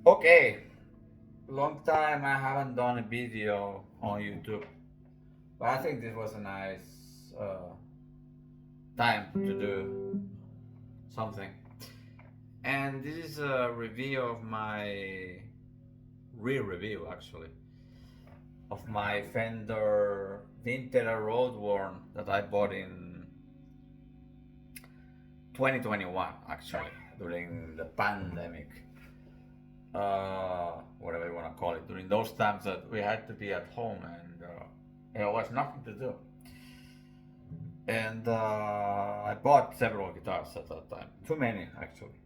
Okay, long time I haven't done a video on YouTube, but I think this was a nice time to do something. And this is a review of my re-review actually of my Fender VINTERA Road Worn that I bought in 2021 actually during the pandemic. Whatever you want to call it, during those times that we had to be at home and there was nothing to do. And I bought several guitars at that time, too many actually.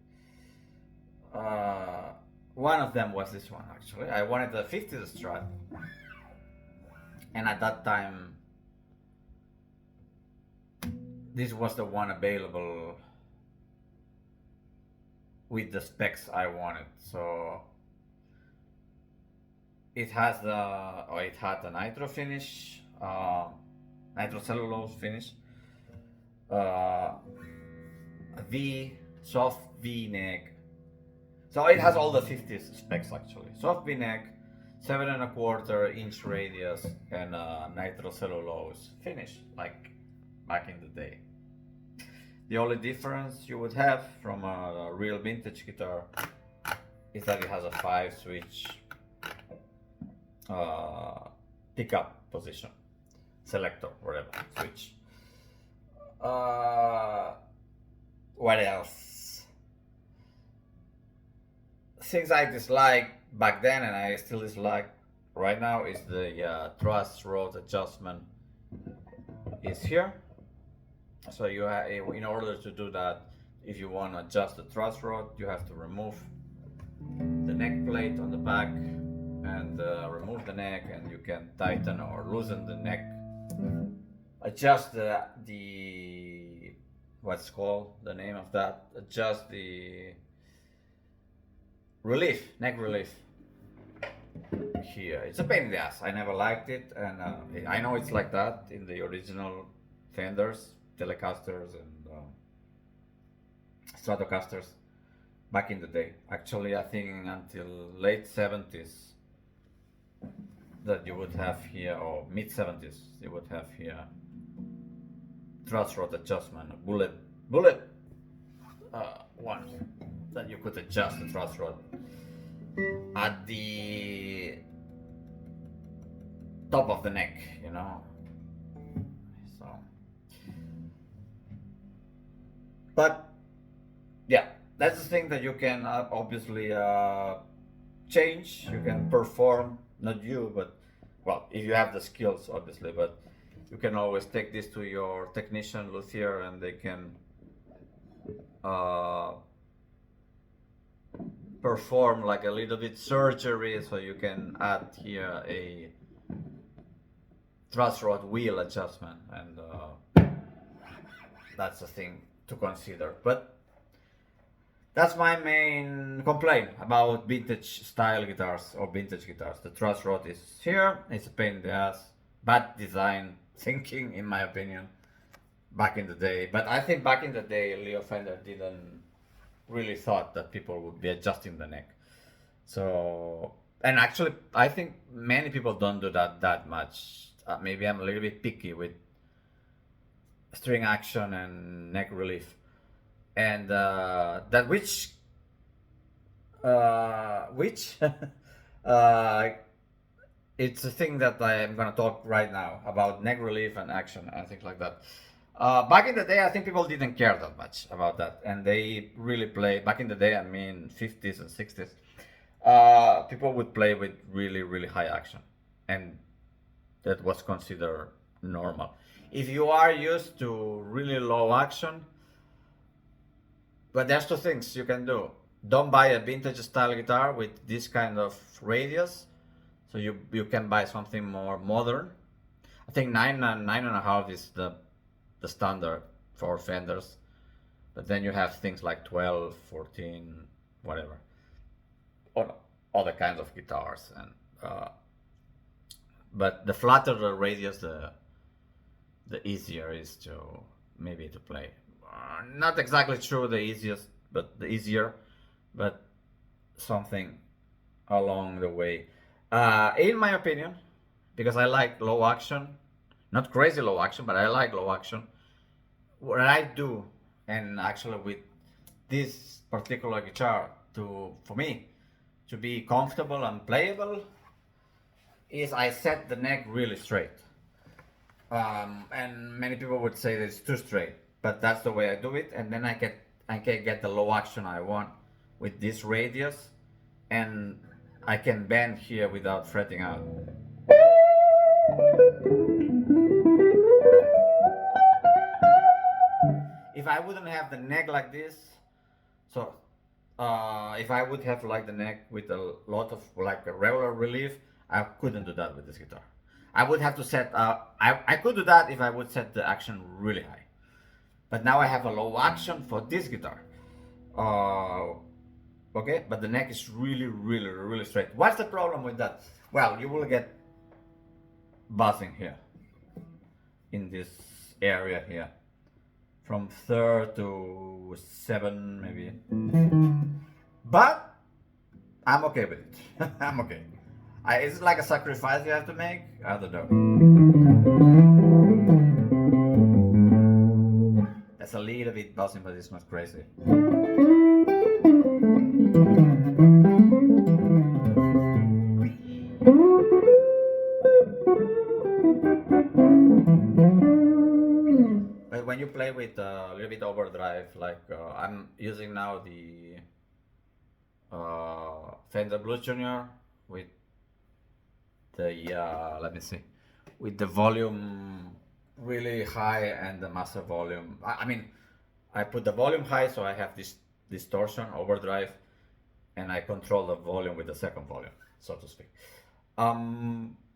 Uh, One of them was this one actually. I wanted a 50s Strat, and at that time, this was the one available with the specs I wanted. So it has it had a nitro finish, nitro cellulose finish, a soft V neck. So it has all the 50s specs actually. Soft V neck, 7.25 inch radius, and nitro cellulose finish like back in the day. The only difference you would have from a real vintage guitar is that it has a 5-switch pickup position, selector, whatever, switch. What else? Things I dislike back then and I still dislike right now is the truss rod adjustment is here. So you have, in order to do that, if you want to adjust the truss rod, you have to remove the neck plate on the back and remove the neck, and you can tighten or loosen the neck. Adjust the what's called the name of that. Adjust the relief, neck relief. Here, it's a pain in the ass. I never liked it, and I know it's like that in the original Fenders, Telecasters, and Stratocasters back in the day. Actually, I think until late 70s that you would have here, or mid 70s, you would have here truss rod adjustment, bullet one that you could adjust the truss rod at the top of the neck, you know. So, but yeah, that's the thing that you can obviously change. You can perform, not you, but well, if you have the skills, obviously. But you can always take this to your technician, luthier, and they can perform like a little bit surgery, so you can add here a truss rod wheel adjustment, and that's a thing to consider. But that's my main complaint about vintage style guitars or vintage guitars. The truss rod is here, it's a pain in the ass, bad design thinking in my opinion back in the day. But I think back in the day Leo Fender didn't really thought that people would be adjusting the neck. So, and actually I think many people don't do that much. Maybe I'm a little bit picky with string action and neck relief, and that which it's a thing that I am gonna talk right now about neck relief and action and things like that. Back in the day, I think people didn't care that much about that, and they really play. Back in the day, I mean 50s and 60s, people would play with really high action, and that was considered normal. If you are used to really low action, but there's two things you can do. Don't buy a vintage style guitar with this kind of radius, so you can buy something more modern. I think 9.5 is the standard for Fenders, but then you have things like 12, 14, whatever, or other kinds of guitars. And but the flatter the radius, the easier is to maybe to play. Not exactly true the easiest, but the easier, but something along the way. In my opinion, because I like low action, not crazy low action, but I like low action. What I do, and actually with this particular guitar, for me to be comfortable and playable, is I set the neck really straight. And many people would say that it's too straight, but that's the way I do it. And then I can get the low action I want with this radius, and I can bend here without fretting out. If I wouldn't have the neck like this, so if I would have like the neck with a lot of like a regular relief, I couldn't do that with this guitar. I would have to set, I could do that if I would set the action really high. But now I have a low action for this guitar. Okay, but the neck is really, really, really straight. What's the problem with that? Well, you will get buzzing here, in this area here, from 3rd to 7 maybe. But I'm okay with it. I'm okay. It's like a sacrifice you have to make. I don't know. That's a little bit buzzing, but it's not crazy. But when you play with a little bit overdrive, like I'm using now the Fender Blues Junior with the let me see, with the volume really high and the master volume. I mean, I put the volume high so I have this distortion overdrive, and I control the volume with the second volume, so to speak.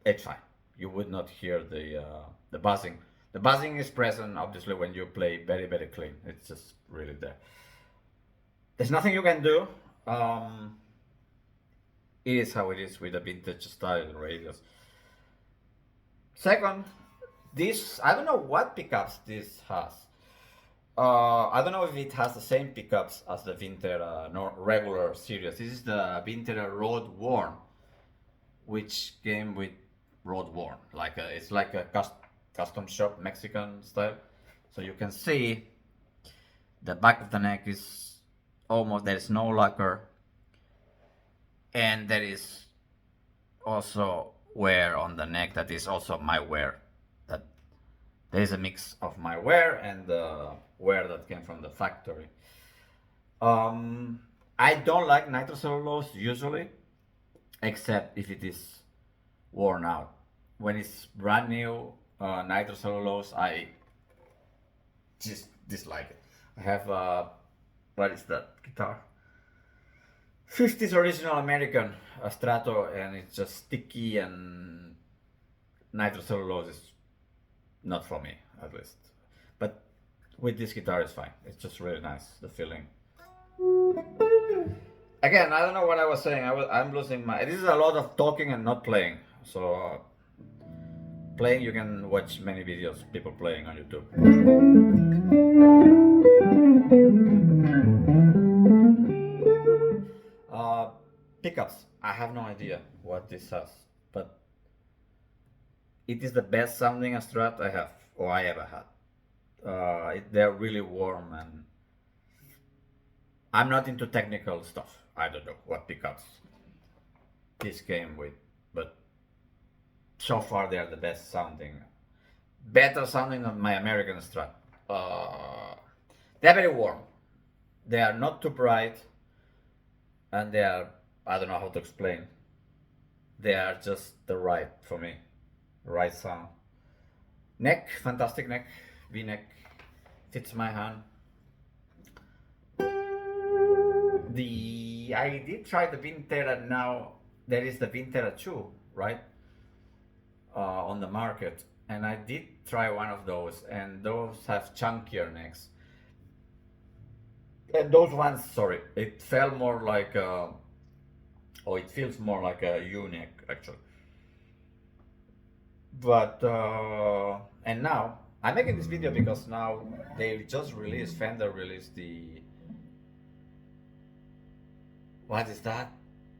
It's fine. You would not hear the buzzing. The buzzing is present obviously when you play very, very clean. It's just really there. There's nothing you can do. It is how it is with the vintage style radios. Second, this, I don't know what pickups this has. I don't know if it has the same pickups as the VINTERA regular series. This is the VINTERA Road Worn, which came with Road Worn. It's like a custom shop Mexican style. So you can see the back of the neck is almost, there is no lacquer. And there is also wear on the neck that is also my wear. That there is a mix of my wear and the wear that came from the factory. I don't like nitrocellulose usually, except if it is worn out. When it's brand new nitrocellulose, I just dislike it. I have what is that guitar? 50s original American Strato, and it's just sticky, and nitrocellulose is not for me, at least. But with this guitar it's fine. It's just really nice, the feeling. Again, I don't know what I was saying. I'm losing my... This is a lot of talking and not playing. So playing, you can watch many videos, people playing on YouTube. Pickups, I have no idea what this has, but it is the best sounding Strat I have, or I ever had. They're really warm, and I'm not into technical stuff. I don't know what pickups this came with, but so far they are the best sounding. Better sounding than my American Strat. They're very warm. They are not too bright, and they are, I don't know how to explain. They are just the right, for me, right sound. Neck, fantastic neck, V-neck, fits my hand. I did try the VINTERA now. There is the VINTERA 2, right? On the market. And I did try one of those, and those have chunkier necks. And those ones, sorry, it felt more like it feels more like a U-neck actually. But and now I'm making this video because now they just released, Fender released the, what is that?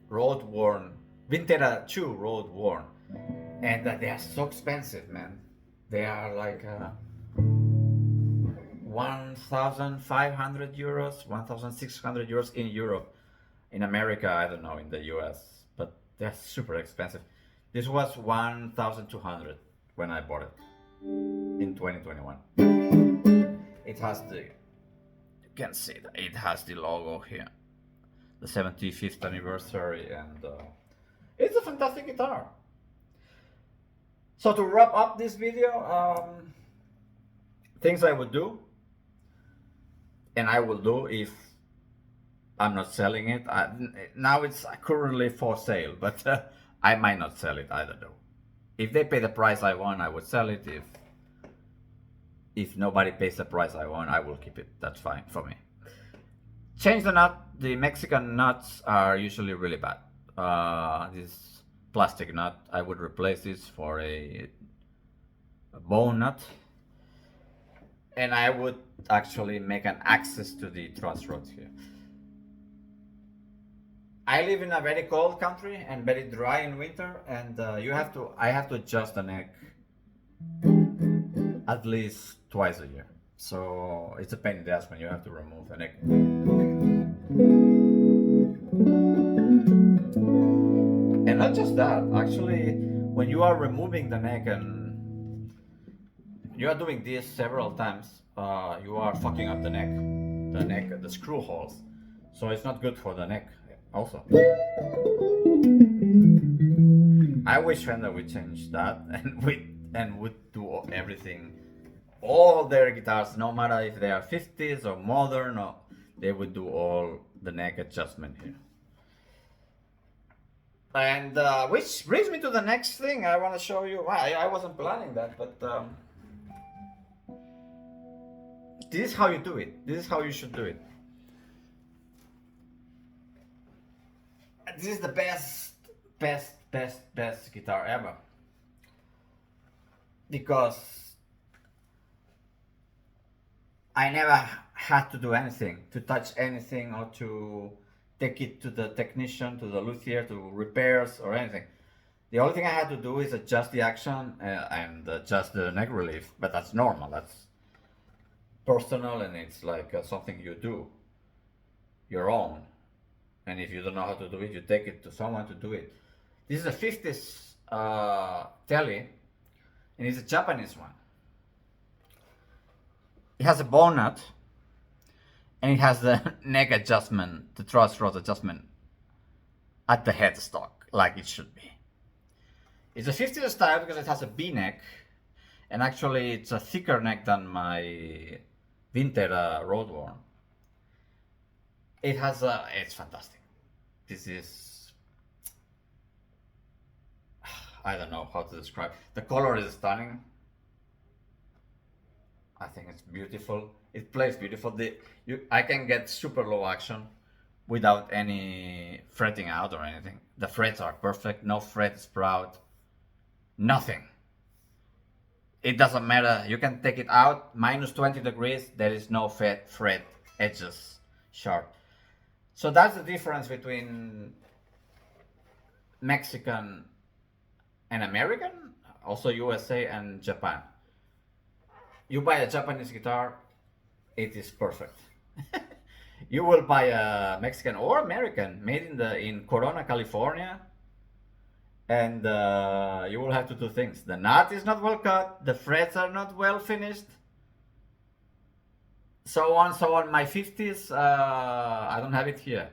road worn, VINTERA 2 road worn, and they are so expensive, man. They are like 1,500 euros, 1,600 euros in Europe. In America, I don't know, in the US, but they're super expensive. This was 1,200 when I bought it in 2021. It has the, you can see that it has the logo here, the 75th anniversary, and it's a fantastic guitar. So to wrap up this video, things I would do, and I will do if I'm not selling it. Now it's currently for sale, but I might not sell it either though. If they pay the price I want, I would sell it. If nobody pays the price I want, I will keep it. That's fine for me. Change the nut. The Mexican nuts are usually really bad. This plastic nut, I would replace this for a bone nut. And I would actually make an access to the truss rods here. I live in a very cold country and very dry in winter, and I have to adjust the neck at least twice a year. So it's a pain in the ass when you have to remove the neck. And not just that, actually, when you are removing the neck and you are doing this several times, you are fucking up the neck, the screw holes. So it's not good for the neck also. I wish Fender would change that and would do everything, all their guitars, no matter if they are 50s or modern, or they would do all the neck adjustment here. And which brings me to the next thing I want to show you. I wasn't planning that, but this is how you do it. This is how you should do it. This is the best guitar ever. Because I never had to do anything, to touch anything, or to take it to the technician, to the luthier, to repairs or anything. The only thing I had to do is adjust the action and adjust the neck relief, but that's normal, that's personal, and it's like something you do, your own. And if you don't know how to do it, you take it to someone to do it. This is a 50s telly, and it's a Japanese one. It has a bone nut, and it has the neck adjustment, the truss rod adjustment at the headstock, like it should be. It's a 50s style because it has a V-neck, and actually it's a thicker neck than my VINTERA road worn. It has a, it's fantastic. This is, I don't know how to describe. The color is stunning. I think it's beautiful. It plays beautiful. I can get super low action without any fretting out or anything. The frets are perfect. No fret sprout. Nothing. It doesn't matter. You can take it out. Minus 20 degrees. There is no fret edges sharp. So that's the difference between Mexican and American. Also USA and Japan. You buy a Japanese guitar, it is perfect. You will buy a Mexican or American made in Corona, California, and you will have to do things. The nut is not well cut, the frets are not well finished, so on, so on. My 50s, I don't have it here.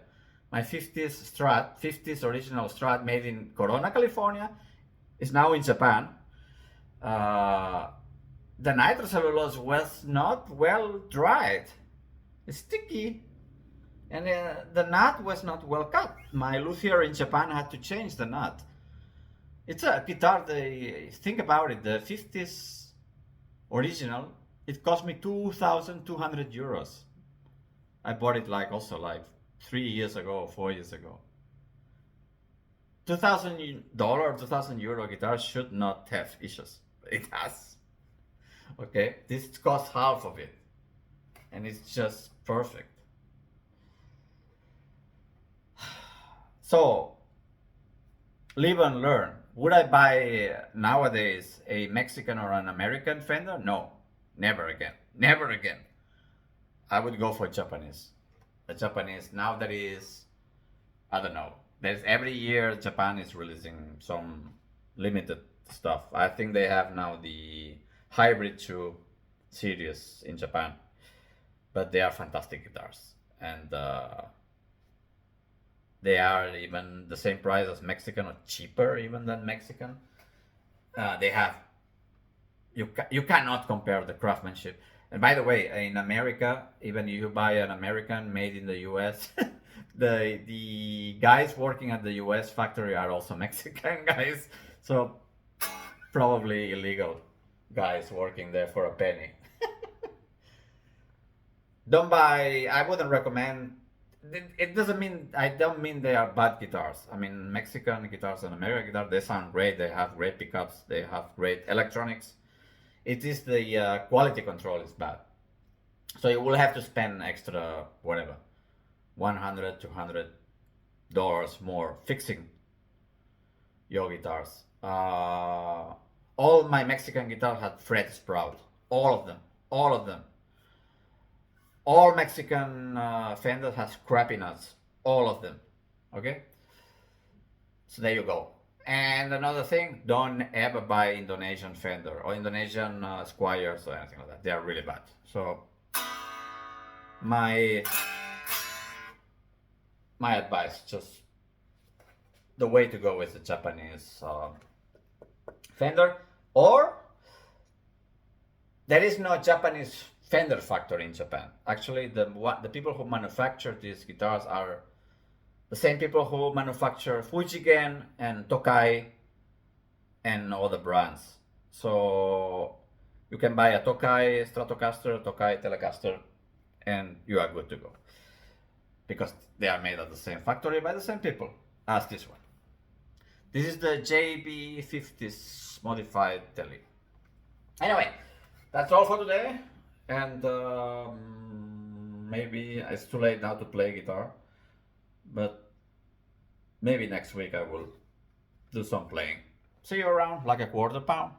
My 50s Strat, 50s original Strat made in Corona, California, is now in Japan. The nitrocellulose was not well dried. It's sticky. And the nut was not well cut. My luthier in Japan had to change the nut. It's a guitar, think about it, the 50s original, it cost me 2,200 euros. I bought it like 3 years ago, 4 years ago. $2,000, 2,000 euro guitar should not have issues. It has. Okay, this costs half of it, and it's just perfect. So live and learn. Would I buy nowadays a Mexican or an American Fender? No, never again. Never again. I would go for Japanese. A Japanese now that is, I don't know. There's every year Japan is releasing some limited stuff. I think they have now the Hybrid 2 series in Japan, but they are fantastic guitars, and they are even the same price as Mexican or cheaper even than Mexican. They have you cannot compare the craftsmanship. And by the way, in America, even if you buy an American made in the U.S., the guys working at the U.S. factory are also Mexican guys, so probably illegal guys working there for a penny. Don't buy. I wouldn't recommend. It doesn't mean I don't mean they are bad guitars. I mean Mexican guitars and American guitars, they sound great. They have great pickups. They have great electronics. It is the quality control is bad. So you will have to spend extra whatever, $100, $200 more fixing your guitars. All my Mexican guitars had fret sprout. All of them. All of them. All Mexican Fenders has crappy nuts. All of them. Okay? So there you go. And another thing, don't ever buy Indonesian Fender or Indonesian Squires or anything like that. They are really bad. So my advice, just the way to go is the Japanese Fender, or there is no Japanese Fender factory in Japan. Actually, the people who manufacture these guitars are the same people who manufacture Fujigen and Tokai and other brands. So you can buy a Tokai Stratocaster, Tokai Telecaster, and you are good to go. Because they are made at the same factory by the same people as this one. This is the JB50s modified Tele. Anyway, that's all for today. And maybe it's too late now to play guitar. But maybe next week I will do some playing. See you around like a quarter pound.